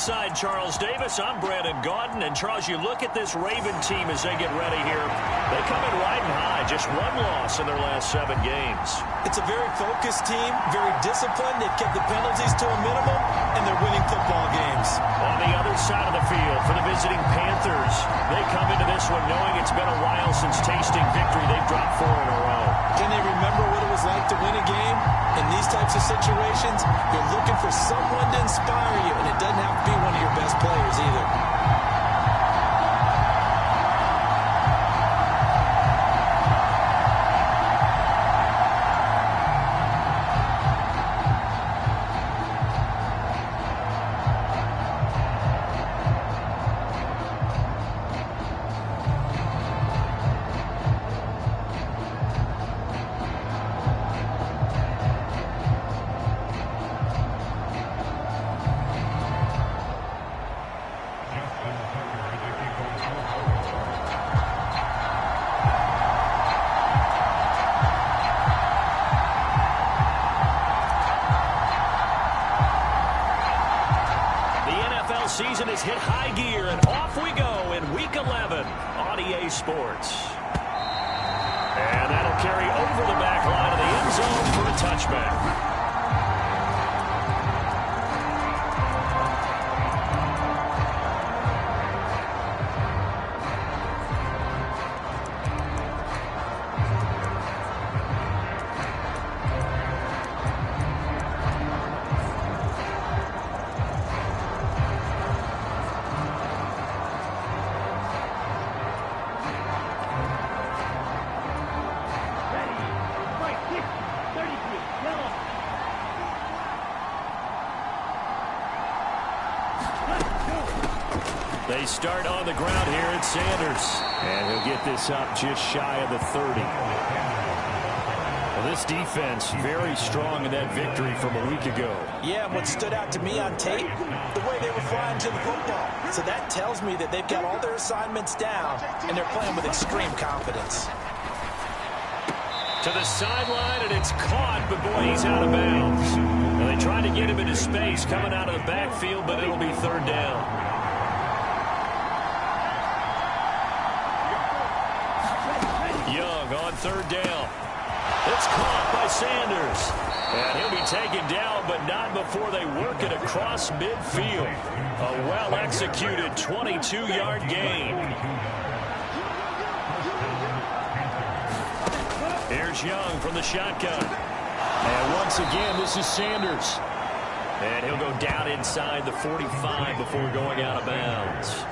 Inside Charles Davis, I'm Brandon Gaudin. And, Charles, you look at this Raven team as they get ready here. They come in riding high, just one loss in their last 7 games. It's a very focused team, very disciplined. They've kept the penalties to a minimum, and they're winning football games. On the other side of the field for the visiting Panthers, they come into this one knowing it's been a while since tasting victory. They've dropped 4 in a row. Can they remember what it was like to win a game? In these types of situations, you're looking for someone to inspire you, and it doesn't have to be one of your best players either. Season has hit high gear, and off we go in Week 11 on EA Sports. And that'll carry over the back line of the end zone for a touchback. They start on the ground here at Sanders. And he'll get this up just shy of the 30. Well, this defense very strong in that victory from a week ago. Yeah, and what stood out to me on tape, the way they were flying to the football. So that tells me that they've got all their assignments down, and they're playing with extreme confidence. To the sideline, and it's caught, but boy, he's out of bounds. And they tried to get him into space coming out of the backfield, but it'll be 3rd down. On 3rd down. It's caught by Sanders. And he'll be taken down, but not before they work it across midfield. A well-executed 22-yard gain. Here's Young from the shotgun. And once again, this is Sanders. And he'll go down inside the 45 before going out of bounds.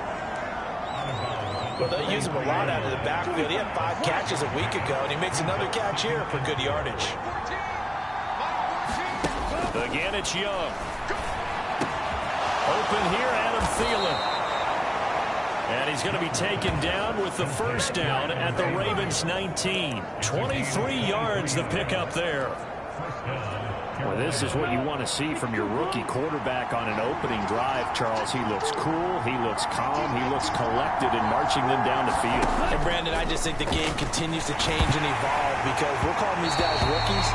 Well, they use him a lot out of the backfield. He had 5 catches a week ago, and he makes another catch here for good yardage. Again, it's Young. Open here, Adam Thielen. And he's going to be taken down with the 1st down at the Ravens 19. 23 yards the pickup there. Well, this is what you want to see from your rookie quarterback on an opening drive, Charles. He looks cool, he looks calm, he looks collected in marching them down the field. And, Brandon, I just think the game continues to change and evolve because we're calling these guys rookies.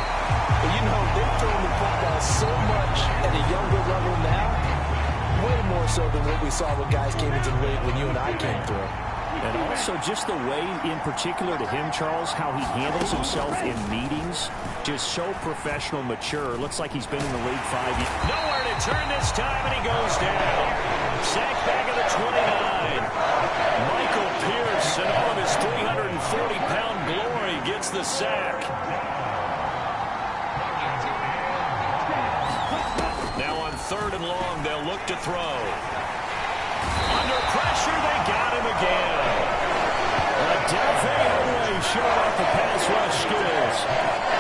But, you know, they've thrown the football so much at a younger level now, way more so than what we saw when guys came into the league when you and I came through. And also just the way, in particular to him, Charles, how he handles himself in meetings. Just so professional, mature. Looks like he's been in the league 5 years. Nowhere to turn this time, and he goes down. Sack back at the 29. Michael Pierce, in all of his 340-pound glory, gets the sack. Now on 3rd and long, they'll look to throw. Under pressure, they got him again. Delvey showing off the pass rush skills.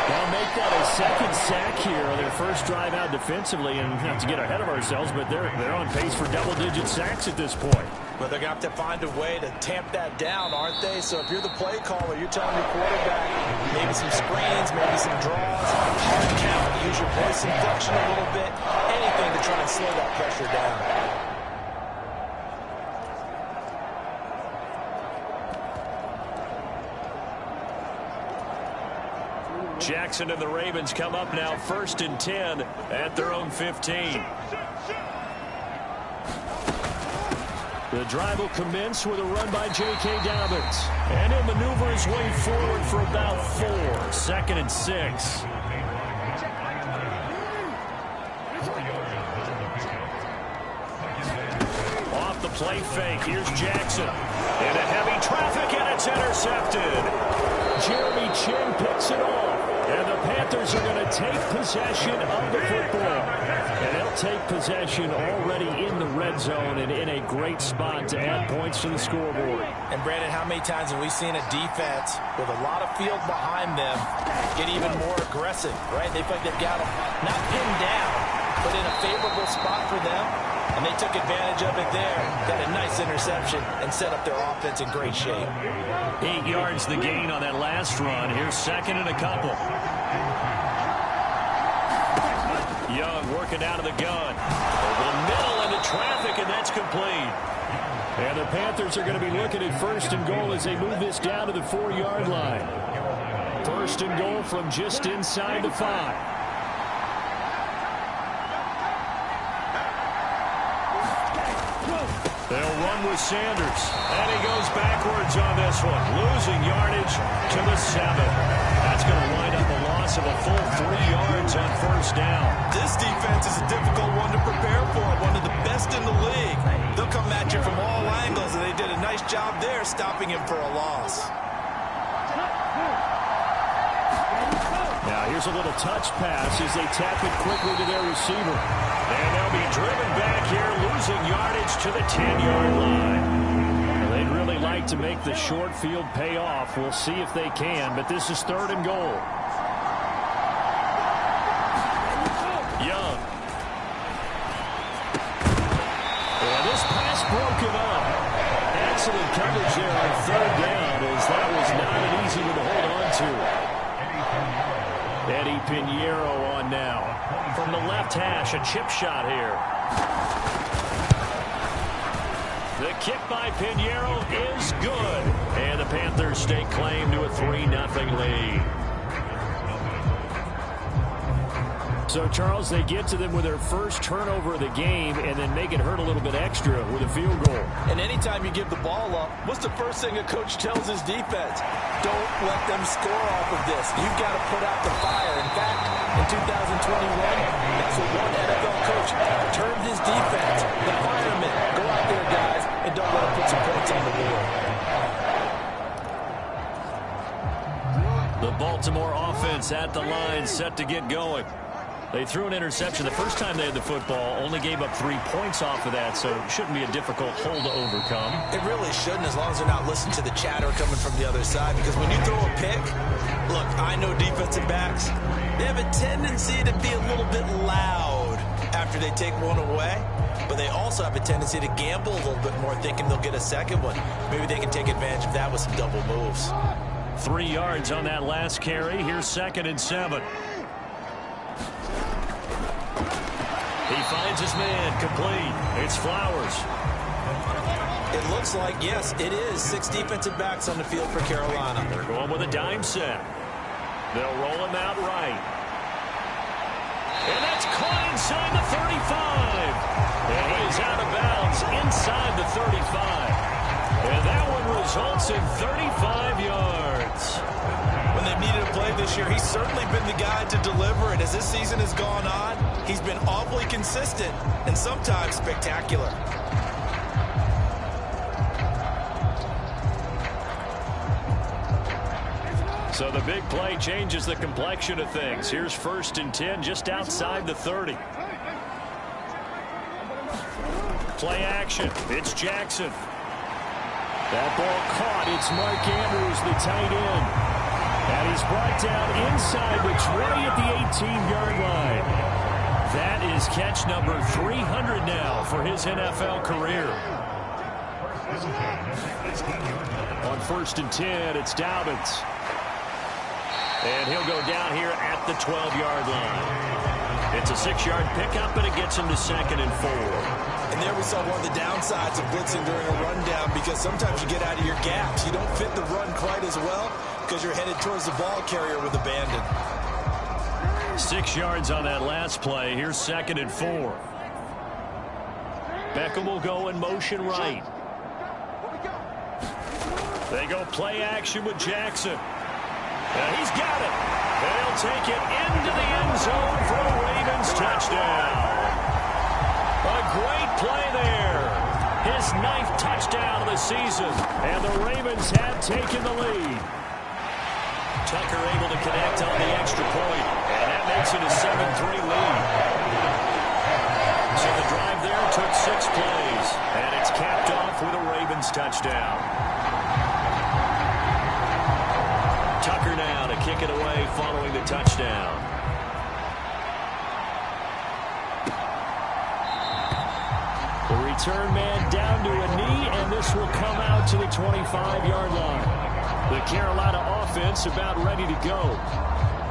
They'll make that a 2nd sack here on their first drive out defensively, and not to get ahead of ourselves, but they're on pace for double-digit sacks at this point. But they're going to have to find a way to tamp that down, aren't they? So if you're the play caller, you're telling your quarterback maybe some screens, maybe some draws, hard count, use your voice inflection a little bit, anything to try and slow that pressure down. Jackson and the Ravens come up now 1st and 10 at their own 15. The drive will commence with a run by J.K. Dobbins. And he'll maneuver his way forward for about 4. 2nd and 6. Off the play fake. Here's Jackson. Into heavy traffic, and it's intercepted. Jeremy Chin picks it off. And the Panthers are going to take possession of the football. And they'll take possession already in the red zone and in a great spot to add points to the scoreboard. And, Brandon, how many times have we seen a defense with a lot of field behind them get even more aggressive, right? They feel like they've got them not pinned down, but in a favorable spot for them. And they took advantage of it there. Got a nice interception and set up their offense in great shape. 8 yards the gain on that last run. Here's 2nd and a couple. Young working out of the gun. Over the middle into traffic, and that's complete. And the Panthers are going to be looking at 1st and goal as they move this down to the 4-yard line. 1st and goal from just inside the 5. They'll run with Sanders. And he goes backwards on this one. Losing yardage to the 7. That's going to wind up a loss of a full 3 yards on 1st down. This defense is a difficult one to prepare for. One of the best in the league. They'll come at you from all angles, and they did a nice job there stopping him for a loss. Now here's a little touch pass as they tap it quickly to their receiver. And they'll be driven back here, losing yardage to the 10-yard line. They'd really like to make the short field pay off. We'll see if they can, but this is 3rd and goal. Young. And this pass broken up. Excellent coverage there on 3rd down, as that was not an easy one to hold on to. Eddie Pinheiro on now. From the left hash, a chip shot here. The kick by Pinheiro is good. And the Panthers stake claim to a 3-0 lead. So, Charles, they get to them with their first turnover of the game and then make it hurt a little bit extra with a field goal. And anytime you give the ball up, what's the first thing a coach tells his defense? Don't let them score off of this. You've got to put out the fire. In fact, in 2021, that's what one NFL coach termed his defense. The firemen. Go out there, guys, and don't let them put some points on the board. The Baltimore offense at the line, set to get going. They threw an interception the first time they had the football, only gave up 3 points off of that, so it shouldn't be a difficult hole to overcome. It really shouldn't, as long as they're not listening to the chatter coming from the other side, because when you throw a pick, look, I know defensive backs, they have a tendency to be a little bit loud after they take one away, but they also have a tendency to gamble a little bit more, thinking they'll get a second one. Maybe they can take advantage of that with some double moves. 3 yards on that last carry. Here's 2nd and 7. He finds his man, complete. It's Flowers. It looks like, yes, it is 6 defensive backs on the field for Carolina. They're going with a dime set. They'll roll him out right. And that's caught inside the 35. And he's out of bounds inside the 35. And that one results in 35 yards. When they've needed a play this year, he's certainly been the guy to deliver. And as this season has gone on, he's been awfully consistent and sometimes spectacular. So the big play changes the complexion of things. Here's 1st and 10 just outside the 30. Play action. It's Jackson. That ball caught. It's Mark Andrews, the tight end. And he's brought down inside the 20 at the 18-yard line. That is catch number 300 now for his NFL career. On 1st and 10, it's Dobbins. And he'll go down here at the 12-yard line. It's a 6-yard pickup, and it gets him to 2nd and 4. And there we saw one of the downsides of blitzing during a rundown, because sometimes you get out of your gaps. You don't fit the run quite as well because you're headed towards the ball carrier with abandon. 6 yards on that last play. Here's 2nd and 4. Beckham will go in motion right. They go play action with Jackson. He's got it. They'll take it into the end zone for a Ravens touchdown. A great play there. His 9th touchdown of the season. And the Ravens have taken the lead. Tucker able to connect on the extra point. And that makes it a 7-3 lead. So the drive there took 6 plays. And it's capped off with a Ravens touchdown. Tucker now to kick it away following the touchdown. The return man down to a knee, and this will come out to the 25-yard line. The Carolina offense about ready to go.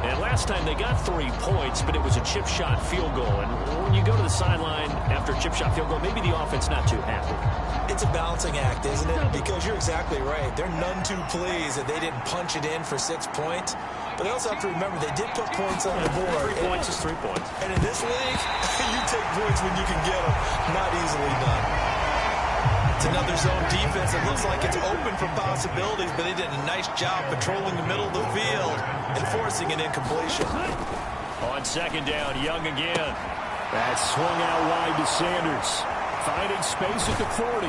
And last time they got 3 points, but it was a chip shot field goal. And when you go to the sideline after a chip shot field goal, maybe the offense not too happy. It's a balancing act, isn't it? Because you're exactly right. They're none too pleased that they didn't punch it in for 6 points. But they also have to remember they did put points on the board. 3 points is 3 points. And in this league, you take points when you can get them. Not easily done. It's another zone defense. It looks like it's open for possibilities, but they did a nice job patrolling the middle of the field and forcing an incompletion. On second down, Young again. That swung out wide to Sanders. Finding space at the 40.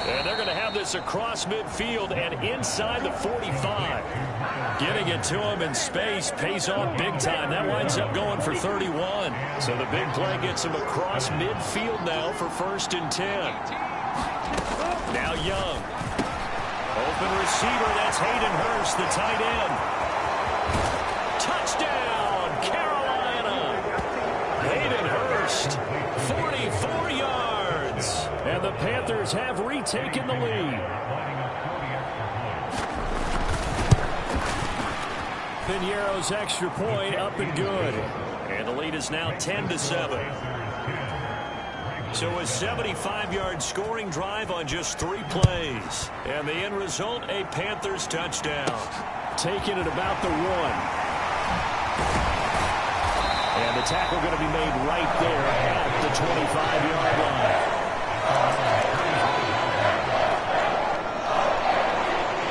And they're going to have this across midfield and inside the 45. Getting it to him in space pays off big time. That winds up going for 31. So the big play gets him across midfield now for 1st and 10. Now Young. Open receiver, that's Hayden Hurst, the tight end. Touchdown, Carolina. Hayden Hurst, 44 yards. And the Panthers have retaken the lead. Piñeiro's extra point up and good. And the lead is now 10-7. So a 75-yard scoring drive on just 3 plays. And the end result, a Panthers touchdown. Taking it about the 1. And the tackle going to be made right there at the 25-yard line.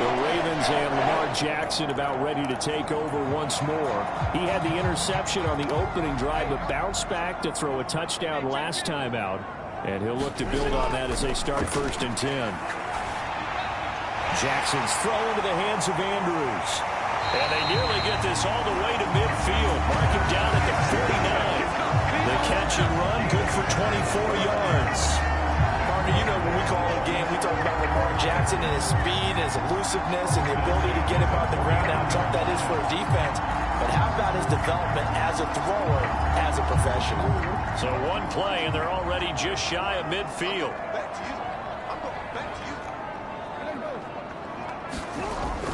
The Ravens and Lamar Jackson about ready to take over once more. He had the interception on the opening drive, but bounced back to throw a touchdown last time out. And he'll look to build on that as they start 1st and 10. Jackson's throw into the hands of Andrews. And they nearly get this all the way to midfield. Mark him down at the 49. The catch and run, good for 24 yards. Partner, you know when we call a game, we talk about Lamar Jackson and his speed and his elusiveness and the ability to get him on the ground, how tough that is for a defense. But how about his development as a thrower, as a professional? So 1 play, and they're already just shy of midfield.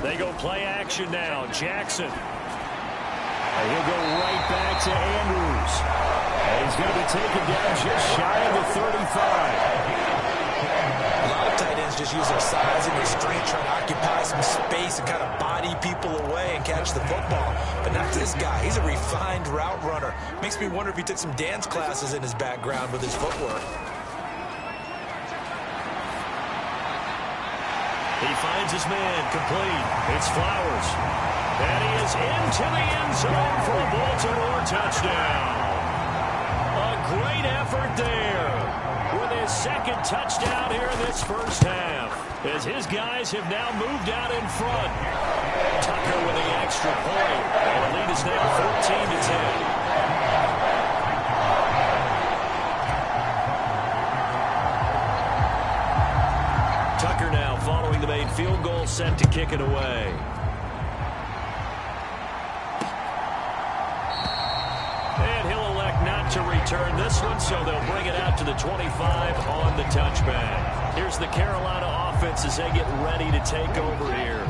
They go play action now. Jackson. And he'll go right back to Andrews. And he's going to be taken down just shy of the 35. A lot of tight ends just use their size and their strength, trying to occupy some space and kind of body people away and catch the football. But not this guy. He's a refined route runner. Makes me wonder if he took some dance classes in his background with his footwork. He finds his man complete. It's Flowers. And he is into the end zone for a Baltimore touchdown. A great effort there with his 2nd touchdown here in this first half, as his guys have now moved out in front. Tucker with the extra point, and the lead is now 14-10. Tucker now following the made field goal, set to kick it away. And he'll elect not to return this one, so they'll bring it out to the 25 on the touchback. Here's the Carolina offense as they get ready to take over here.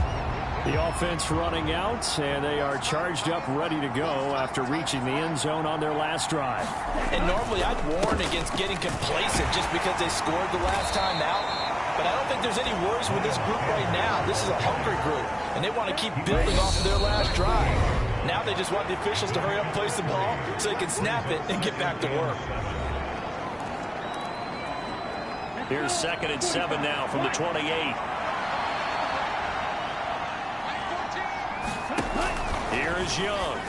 The offense running out, and they are charged up, ready to go after reaching the end zone on their last drive. And normally I'd warn against getting complacent just because they scored the last time out. But I don't think there's any worries with this group right now. This is a hungry group, and they want to keep building off of their last drive. Now they just want the officials to hurry up and place the ball so they can snap it and get back to work. Here's 2nd and 7 now from the 28. Here is Young.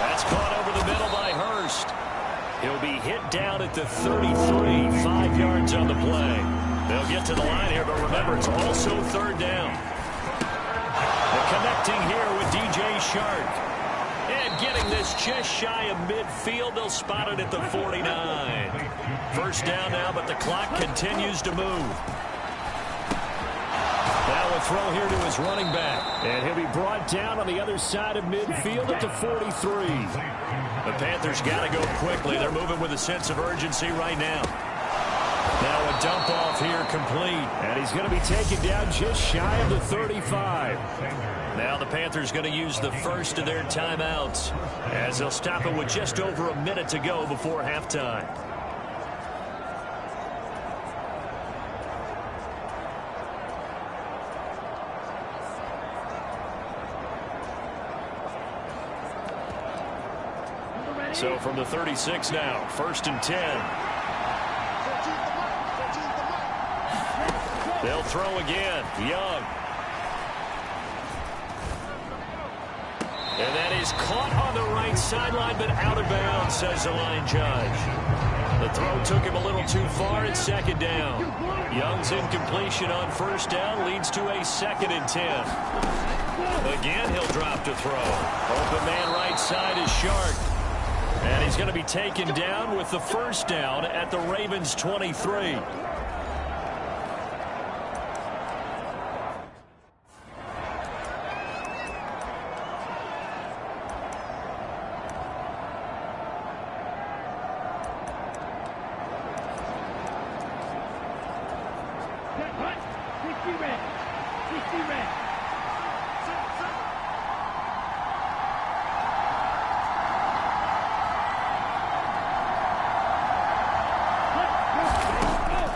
That's caught over the middle by Hurst. He'll be hit down at the 33, 5 yards on the play. They'll get to the line here, but remember, it's also third down. The connecting here with DJ Shark. And getting this just shy of midfield, they'll spot it at the 49. First down now, but the clock continues to move. Now a throw here to his running back. And he'll be brought down on the other side of midfield at the 43. The Panthers got to go quickly. They're moving with a sense of urgency right now. Now a dump off here complete. And he's going to be taken down just shy of the 35. Now the Panthers going to use the first of their timeouts as they'll stop it with just over a minute to go before halftime. So from the 36 now, 1st and 10. They'll throw again. Young. And that is caught on the right sideline, but out of bounds, says the line judge. The throw took him a little too far at 2nd down. Young's incompletion on 1st down leads to a 2nd and 10. Again, he'll drop to throw. Open man right side is Shark. And he's going to be taken down with the 1st down at the Ravens 23.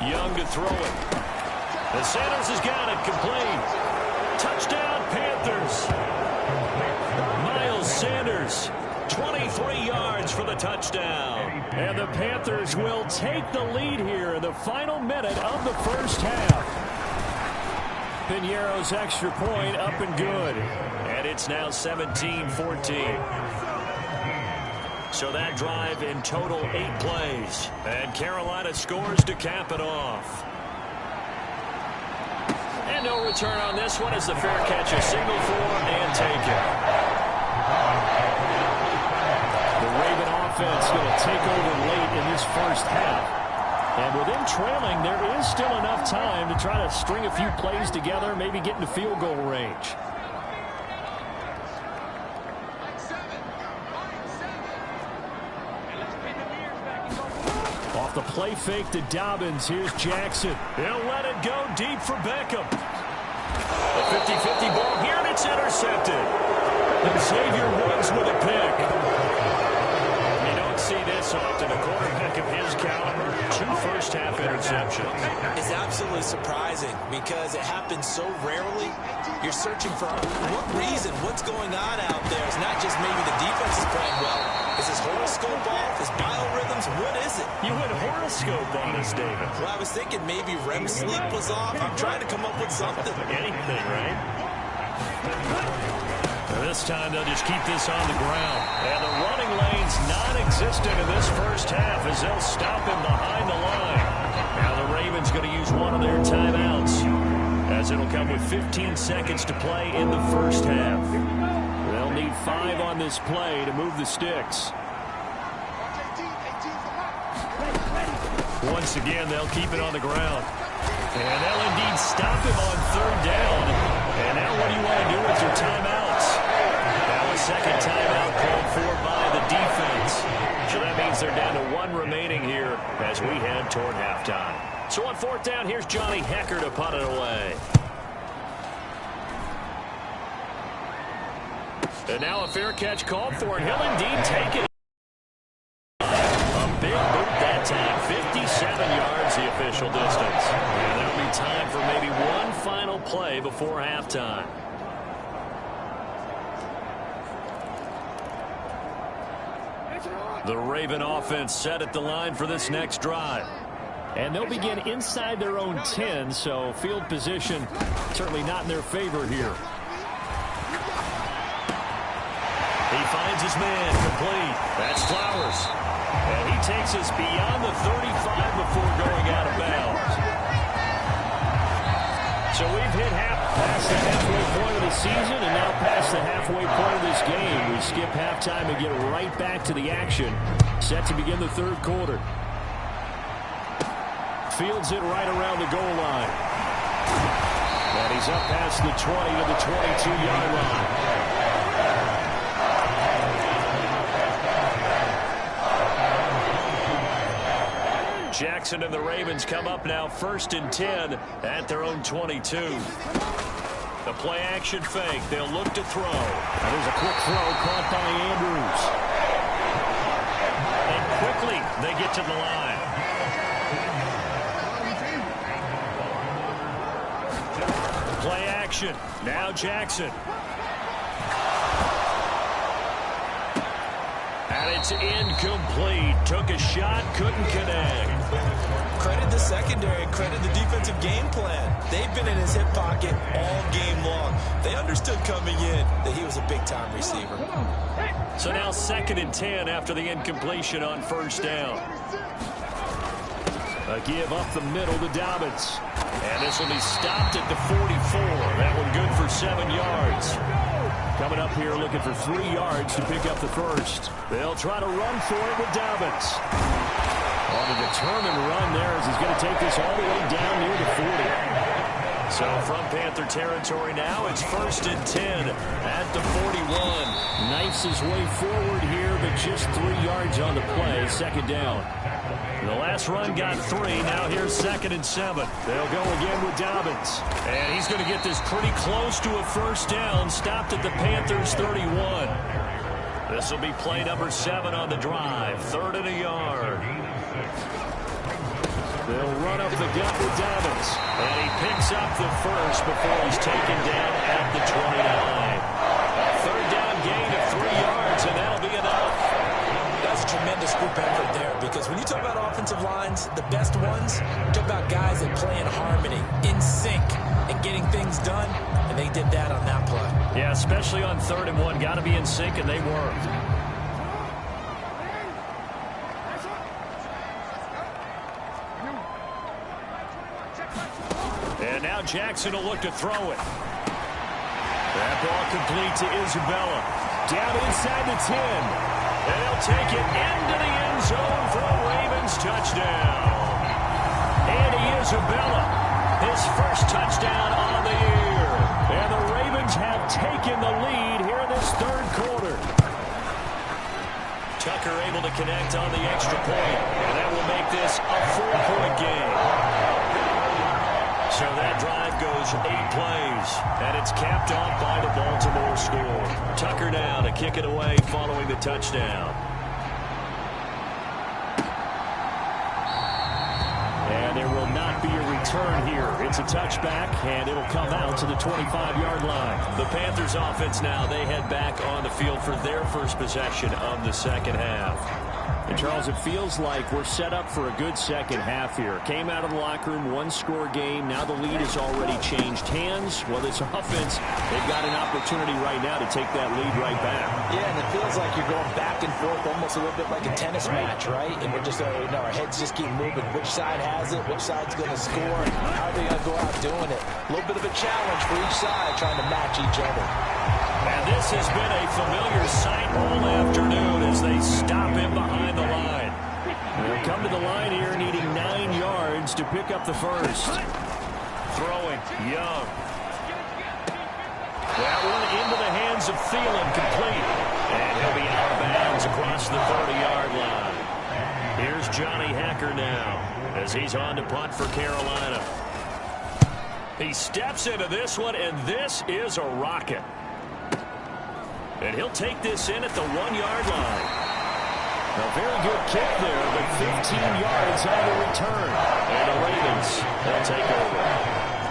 Young to throw it. And Sanders has got it complete. Touchdown, Panthers. Miles Sanders, 23 yards for the touchdown. And the Panthers will take the lead here in the final minute of the first half. Piñeiro's extra point up and good. And it's now 17-14. So that drive in total 8 plays. And Carolina scores to cap it off. And no return on this one as the fair catch a signal for and taken. The Raven offense going to take over late in this first half. And with them trailing, there is still enough time to try to string a few plays together, maybe get into field goal range. Off the play fake to Dobbins. Here's Jackson. He'll let it go deep for Beckham. A 50-50 ball here, and it's intercepted. And Xavier Woods with a pick. You don't see this often. A quarterback of his caliber, 2 first-half interceptions. It's absolutely surprising because it happens so rarely. You're searching for what reason, what's going on out there. It's not just maybe the defense is playing well. Is his horoscope off? His biorhythms? What is it? You went horoscope on us, David. Well, I was thinking maybe REM sleep was off. I'm trying to come up with something. Anything, right? This time they'll just keep this on the ground. And the running lane's non-existent in this first half as they'll stop him behind the line. Now the Ravens going to use one of their timeouts as it'll come with 15 seconds to play in the first half. They'll need 5 on this play to move the sticks. Once again, they'll keep it on the ground. And they'll indeed stop him on 3rd down. And now what do you want to do with your timeouts? Now a second timeout called for by the defense. So that means they're down to 1 remaining here as we head toward halftime. So on 4th down, here's Johnny Hecker to punt it away. And now a fair catch called for, and he'll indeed take it. A big boot that time, 57 yards the official distance. And there'll be time for maybe one final play before halftime. The Raven offense set at the line for this next drive. And they'll begin inside their own 10, so field position certainly not in their favor here. in, complete. That's Flowers. And he takes us beyond the 35 before going out of bounds. So we've hit past the halfway point of the season and now past the halfway point of this game. We skip halftime and get right back to the action. Set to begin the third quarter. Fields it right around the goal line. And he's up past the 20 to the 22-yard line. Jackson and the Ravens come up now 1st and 10 at their own 22. The play action fake. They'll look to throw. And there's a quick throw caught by Andrews. And quickly they get to the line. Play action. Now Jackson. And it's incomplete. Took a shot, couldn't connect. Credit the secondary, credit the defensive game plan. They've been in his hip pocket all game long. They understood coming in that he was a big-time receiver. So now 2nd and 10 after the incompletion on 1st down. A give up the middle to Dobbins. And this will be stopped at the 44. That one good for 7 yards. Coming up here looking for 3 yards to pick up the first. They'll try to run for it with Dobbins. On a determined run there as he's going to take this all the way down near the 40. So from Panther territory now, it's 1st and 10 at the 41. Knifes his way forward here, but just 3 yards on the play. 2nd down. The last run got 3. Now here's 2nd and 7. They'll go again with Dobbins. And he's going to get this pretty close to a 1st down. Stopped at the Panthers 31. This will be play number 7 on the drive. 3rd and a yard. They'll run up the gut with Dobbins. And he picks up the first before he's taken down at the 29. A 3rd down gain of 3 yards, and that'll be enough. That's a tremendous group effort there, because when you talk about offensive lines, the best ones, you talk about guys that play in harmony, in sync, and getting things done, and they did that on that play. Yeah, especially on 3rd and 1. Got to be in sync, and they worked. And now Jackson will look to throw it. That ball complete to Isabella. Down inside the 10. And he'll take it into the end zone for a Ravens touchdown. Andy Isabella, his first touchdown on the year. And the Ravens have taken the lead here in this 3rd quarter. Tucker able to connect on the extra point. And that will make this a 4-point game. So that drive goes 8 plays, and it's capped off by the Baltimore score. Tucker now to kick it away following the touchdown. And there will not be a return here. It's a touchback, and it'll come out to the 25-yard line. The Panthers offense now, they head back on the field for their first possession of the 2nd half. And, Charles, it feels like we're set up for a good 2nd half here. Came out of the locker room, 1-score game. Now the lead has already changed hands. Well, this offense, they've got an opportunity right now to take that lead right back. Yeah, and it feels like you're going back and forth almost a little bit like a tennis match, right? And we're just, our heads just keep moving. Which side has it? Which side's going to score? How are they going to go out doing it? A little bit of a challenge for each side trying to match each other. And this has been a familiar sight all afternoon as they stop him behind the line. They'll come to the line here needing 9 yards to pick up the first. Throwing, Young. That one into the hands of Thielen, complete. And he'll be out of bounds across the 30-yard line. Here's Johnny Hacker now as he's on to punt for Carolina. He steps into this one, and this is a rocket. And he'll take this in at the 1-yard line. A very good kick there, but 15 yards on the return. And the Ravens, they'll take over.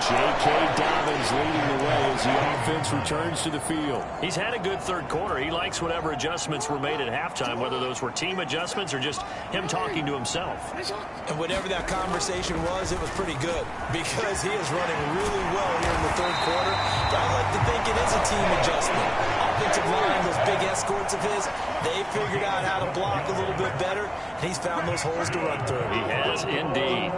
J.K. Dobbins leading the way as the offense returns to the field. He's had a good third quarter. He likes whatever adjustments were made at halftime, whether those were team adjustments or just him talking to himself. And whatever that conversation was, it was pretty good because he is running really well here in the third quarter. I like to think it is a team adjustment. Offensive line, those big escorts of his, they figured out how to block a little bit better, and he's found those holes to run through. He has indeed.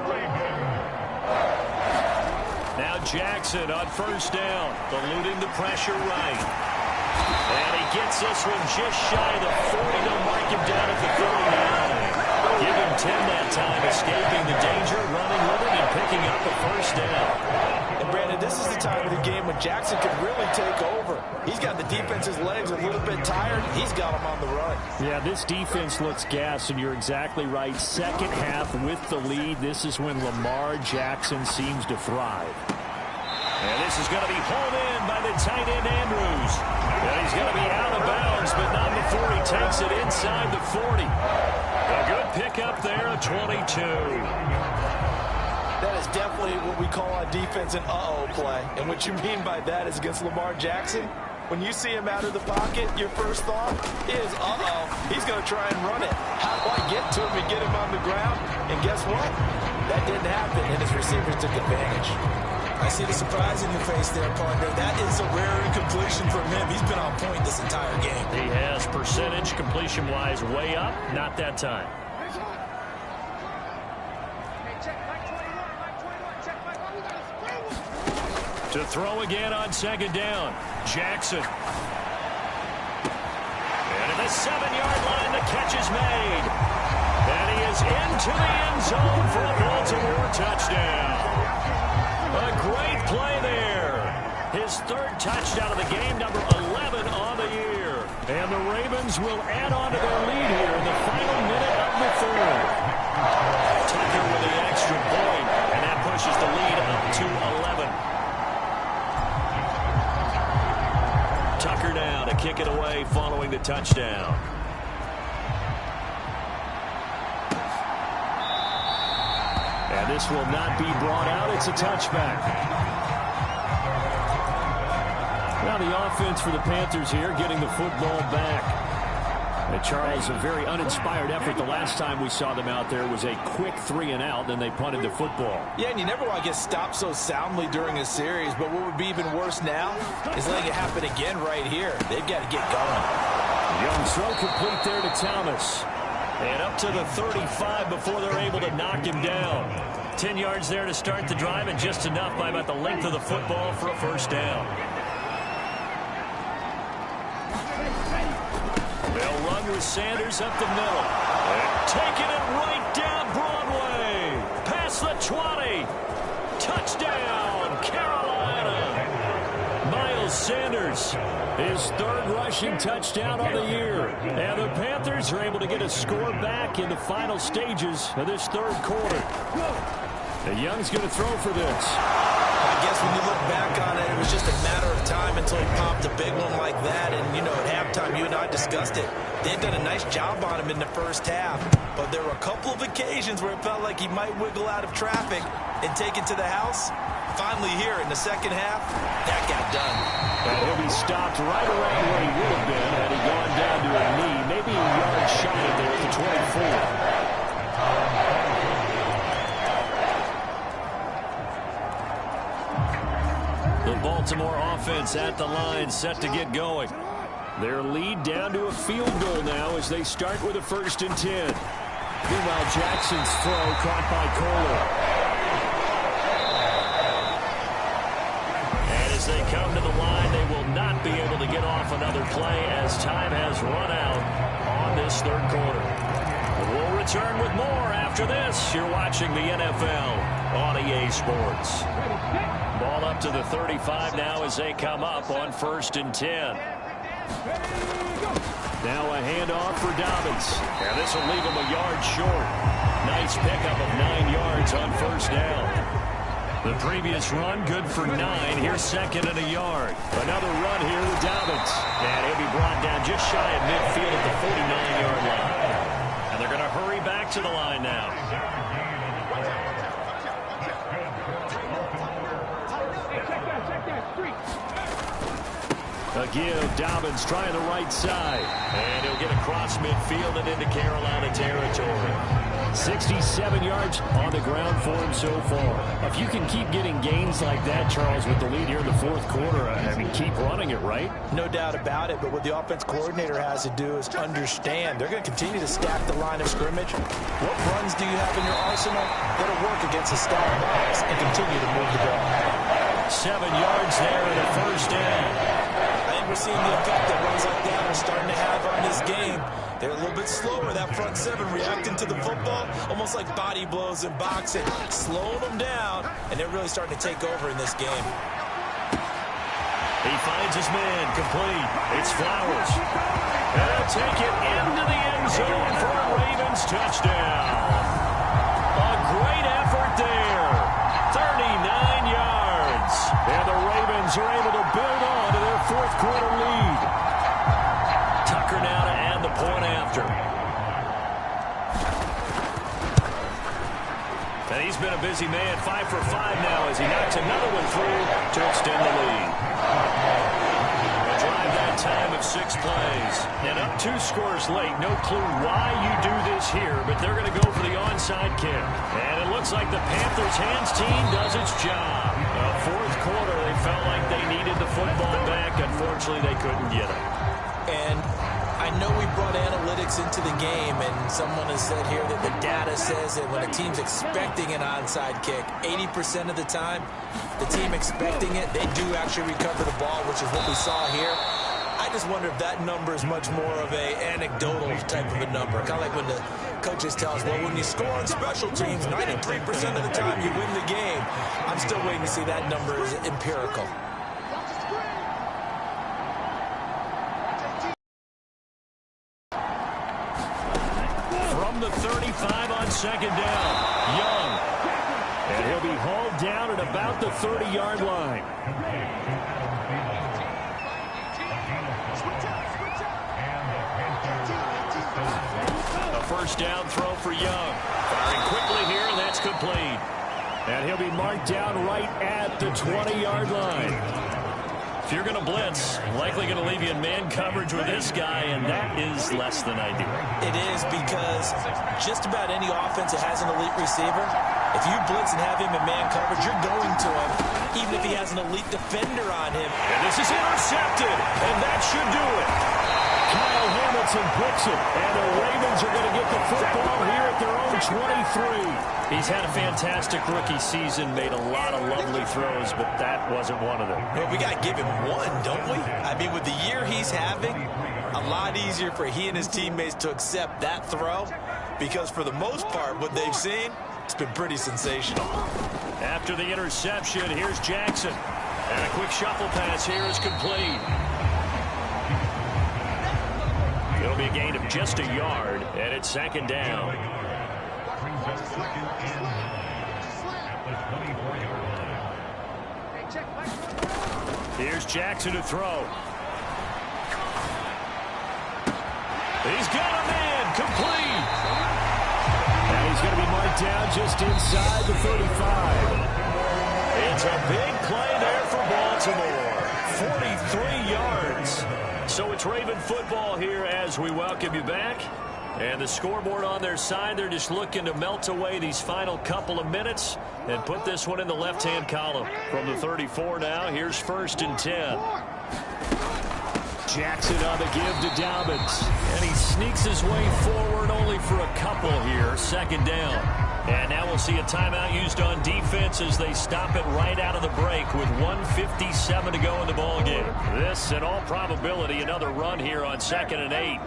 Now Jackson on first down, eluding the pressure right. And he gets this one just shy of the 40. They'll mark him down at the 39. Give him 10 that time, escaping the danger, running with it, and picking up a first down. And Brandon, this is the time of the game when Jackson could really take over. He's got the defense's legs a little bit tired. He's got them on the run. Yeah, this defense looks gassed, and you're exactly right. Second half with the lead, this is when Lamar Jackson seems to thrive. And this is going to be hauled in by the tight end Andrews. And he's going to be out of bounds, but not before he takes it inside the 40. A good pickup there, a 22. That is definitely what we call on defense an uh-oh play. And what you mean by that is against Lamar Jackson, when you see him out of the pocket, your first thought is, uh-oh, he's going to try and run it. How do I get to him and get him on the ground? And guess what? That didn't happen, and his receivers took advantage. I see the surprise in your face there, partner. That is a rare incompletion from him. He's been on point this entire game. He has percentage completion-wise way up. Not that time. To throw again on second down. Jackson. And at the 7-yard line, the catch is made. And he is into the end zone for a Baltimore touchdown. A great play there. His third touchdown of the game, number 11 on the year. And the Ravens will add on to their lead here in the final minute of the third. Tucker with the extra point, and that pushes the lead up to 11. Tucker now to kick it away following the touchdown. And this will not be brought out. It's a touchback. Now the offense for the Panthers here getting the football back. And Charles, a very uninspired effort. The last time we saw them out there was a quick 3-and-out, then they punted the football. Yeah, and you never want to get stopped so soundly during a series, but what would be even worse now is letting it happen again right here. They've got to get going. Young throw complete there to Thomas. And up to the 35 before they're able to knock him down. 10 yards there to start the drive, and just enough by about the length of the football for a first down. They'll run with Sanders up the middle. And taking it right down Broadway. Past the 20. Touchdown, Carolina. Miles Sanders, his third rushing touchdown of the year. And the Panthers are able to get a score back in the final stages of this third quarter. And Young's going to throw for this. I guess when you look back on it, it was just a matter of time until he popped a big one like that. And, you know, at halftime, you and I discussed it. They've done a nice job on him in the first half. But there were a couple of occasions where it felt like he might wiggle out of traffic and take it to the house. Finally here in the second half, that got done. And he'll be stopped right around where he would have been had he gone down to a knee. Maybe a yard shy of there at the 24. The Baltimore offense at the line, set to get going. Their lead down to a field goal now as they start with a 1st and 10. Meanwhile, Jackson's throw caught by Kohler. And as they come to the line, they will not be able to get off another play as time has run out on this third quarter. We'll return with more after this. You're watching the NFL on EA Sports. Ball up to the 35 now as they come up on 1st and 10. Now a handoff for Dobbins. And this will leave him a yard short. Nice pickup of 9 yards on first down. The previous run, good for 9. Here's second and a yard. Another run here with Dobbins. And he'll be brought down just shy of midfield at the 49-yard line. And they're going to hurry back to the line now. A give, Dobbins trying the right side. And he'll get across midfield and into Carolina territory. 67 yards on the ground for him so far. If you can keep getting gains like that, Charles, with the lead here in the fourth quarter, I mean, keep running it, right? No doubt about it, but what the offense coordinator has to do is understand they're going to continue to stack the line of scrimmage. What runs do you have in your arsenal that'll work against a stacked box and continue to move the ball? 7 yards there and a first down. We're seeing the effect that runs like that are starting to have on this game. They're a little bit slower, that front seven, reacting to the football, almost like body blows in boxing, slowing them down, and they're really starting to take over in this game. He finds his man, complete. It's Flowers. And they'll take it into the end zone for a Ravens touchdown. A great effort there. 39 yards. And the Ravens are able to build on to their fourth quarter lead. Tucker now to add the point after. And he's been a busy man, 5 for 5 now as he knocks another one through to extend the lead. A drive that time of 6 plays. And up 2 scores late. No clue why you do this here, but they're going to go for the onside kick. And it looks like the Panthers' hands team does its job. Fourth quarter, they felt like they needed the football back. Unfortunately, they couldn't get it. And I know we brought analytics into the game, and someone has said here that the data says that when a team's expecting an onside kick, 80% of the time, the team expecting it, they do actually recover the ball, which is what we saw here. I just wonder if that number is much more of a anecdotal type of a number. Kind of like when the coaches tell us, well, when you score on special teams, 93% of the time you win the game. I'm still waiting to see that number is empirical. From the 35 on second down, Young. And he'll be hauled down at about the 30-yard line. A first down throw for Young. Firing quickly here, and that's complete. And he'll be marked down right at the 20-yard line. If you're going to blitz, likely going to leave you in man coverage with this guy, and that is less than ideal. It is, because just about any offense that has an elite receiver, if you blitz and have him in man coverage, you're going to him, even if he has an elite defender on him. And this is intercepted, and that should do it. Kyle Hamilton picks it, and the Ravens are going to get the football here at their own 23. He's had a fantastic rookie season, made a lot of lovely throws, but that wasn't one of them. Well, we got to give him one, don't we? I mean, with the year he's having, a lot easier for he and his teammates to accept that throw, because for the most part, what they've seen, it's been pretty sensational. After the interception, here's Jackson. And a quick shuffle pass here is complete. It'll be a gain of just a yard, and it's second down. Here's Jackson to throw. He's got a man, complete. And he's going to be marked down just inside the 35. It's a big play there for Baltimore. 43 yards. So it's Raven football here as we welcome you back. And the scoreboard on their side, they're just looking to melt away these final couple of minutes and put this one in the left-hand column. From the 34 now, here's 1st and 10. Jackson on the give to Dobbins. And he sneaks his way forward only for a couple here. 2nd down. And now we'll see a timeout used on defense as they stop it right out of the break with 1:57 to go in the ballgame. This, in all probability, another run here on 2nd and 8.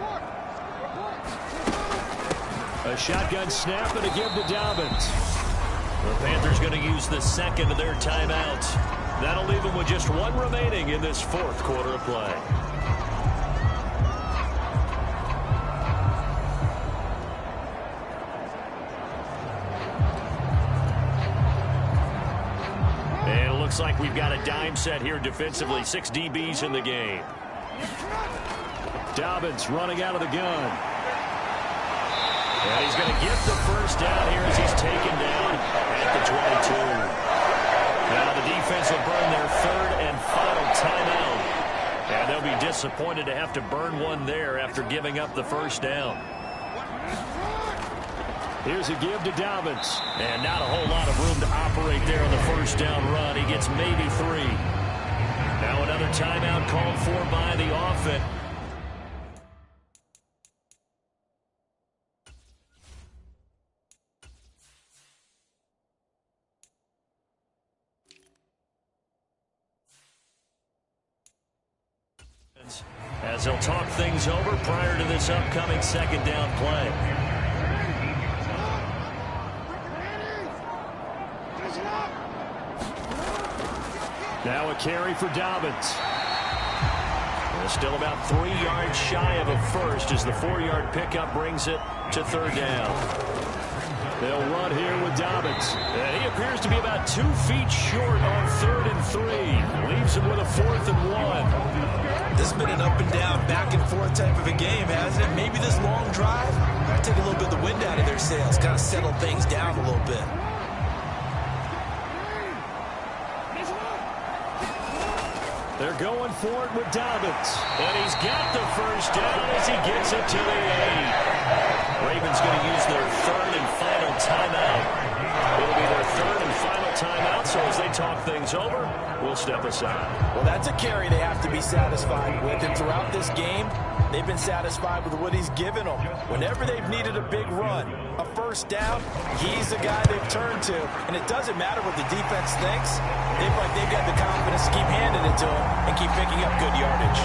A shotgun snap and a give to Dobbins. The Panthers going to use the second of their timeouts. That'll leave them with just one remaining in this fourth quarter of play. And it looks like we've got a dime set here defensively. 6 DBs in the game. Dobbins running out of the gun. And he's going to get the first down here as he's taken down at the 22. Now the defense will burn their 3rd and final And they'll be disappointed to have to burn one there after giving up the first down. Here's a give to Dobbins. And not a whole lot of room to operate there on the first down run. He gets maybe 3. Now another timeout called for by the offense. As they'll talk things over prior to this upcoming second down play. Now a carry for Dobbins. They're still about 3 yards shy of a first as the 4-yard pickup brings it to third down. They'll run here with Dobbins. And he appears to be about 2 feet short on 3rd and 3. Leaves him with a 4th and 1. This has been an up and down, back and forth type of a game, hasn't it? Maybe this long drive might take a little bit of the wind out of their sails, kind of settle things down a little bit. They're going for it with Dobbins. And he's got the first down as he gets it to the 8. Ravens going to use their 3rd and final timeout. It'll be their 3rd and final timeout, so as they talk things over, we'll step aside. Well, that's a carry they have to be satisfied with, and throughout this game, they've been satisfied with what he's given them. Whenever they've needed a big run, a first down, he's the guy they've turned to. And it doesn't matter what the defense thinks. They've got the confidence to keep handing it to him and keep picking up good yardage.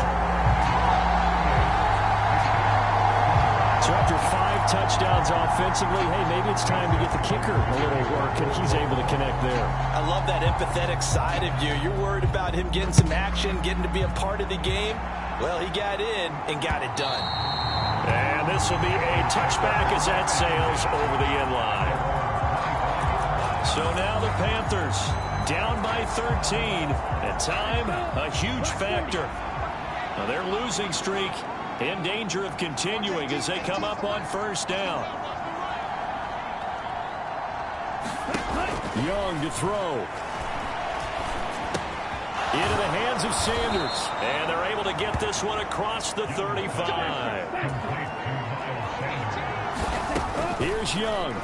So after 5 touchdowns offensively, hey, maybe it's time to get the kicker a little work, and he's able to connect there. I love that empathetic side of you. You're worried about him getting some action, getting to be a part of the game. Well, he got in and got it done. And this will be a touchback as that sails over the end line. So now the Panthers down by 13. At time, a huge factor. Now their losing streak in danger of continuing as they come up on first down. Young to throw. Into the hands of Sanders. And they're able to get this one across the 35. Here's Young.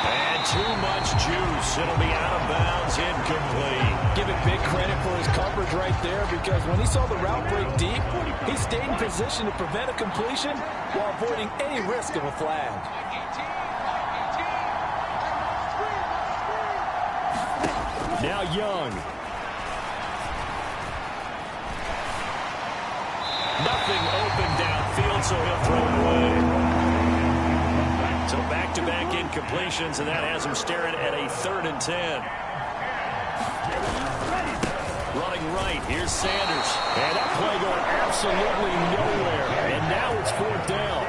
And too much juice. It'll be out of bounds, incomplete. Give it big credit for his coverage right there, because when he saw the route break deep, he stayed in position to prevent a completion while avoiding any risk of a flag. Now Young. Nothing open downfield, so he'll throw it away. So back-to-back incompletions, and that has him staring at a 3rd and 10. Running right, here's Sanders. And that play going absolutely nowhere. And now it's 4th down.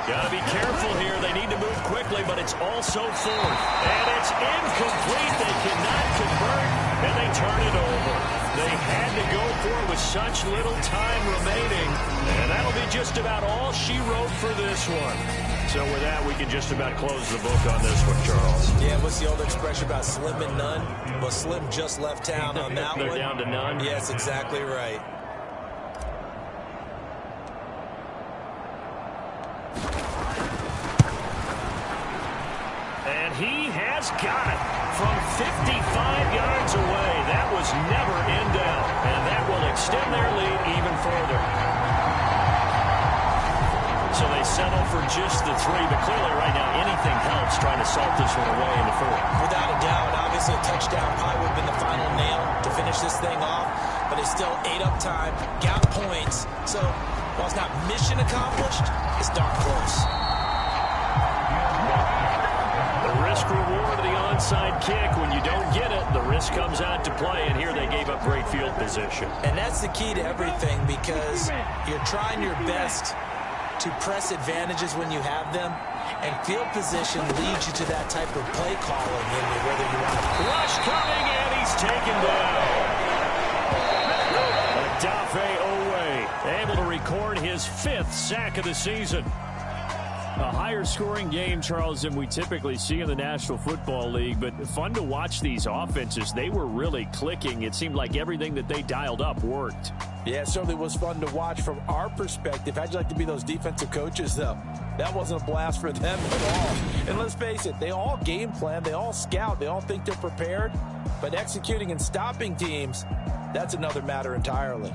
Got to be careful here. They need to move quickly, but it's also 4th. And it's incomplete. They cannot convert, and they turn it over. They had to go for it with such little time remaining. And that'll be just about all she wrote for this one. So with that, we can just about close the book on this one, Charles. Yeah, what's the old expression about slim and none? Well, Slim just left town on that They're one. down to none? Yes, exactly right. And he has got it from 55 yards away. That was never in doubt. And that will extend their lead even further. So they settle for just the 3, but clearly right now anything helps trying to salt this one away in the 4th. Without a doubt, obviously a touchdown probably would have been the final nail to finish this thing off, but it's still 8 up time, got points, so while it's not mission accomplished, it's darn close. The risk reward of the onside kick, when you don't get it, the risk comes out to play, and here they gave up great field position. And that's the key to everything, because you're trying your best to press advantages when you have them, and field position leads you to that type of play calling, whether you want to rush coming, and he's taken down. Odafe Owe able to record his 5th sack of the season. A higher scoring game, Charles, than we typically see in the National Football League, but fun to watch these offenses. They were really clicking. It seemed like everything that they dialed up worked. Yeah, it certainly was fun to watch from our perspective. How'd you like to be those defensive coaches, though? That wasn't a blast for them at all. And let's face it, they all game plan, they all scout, they all think they're prepared, but executing and stopping teams, that's another matter entirely.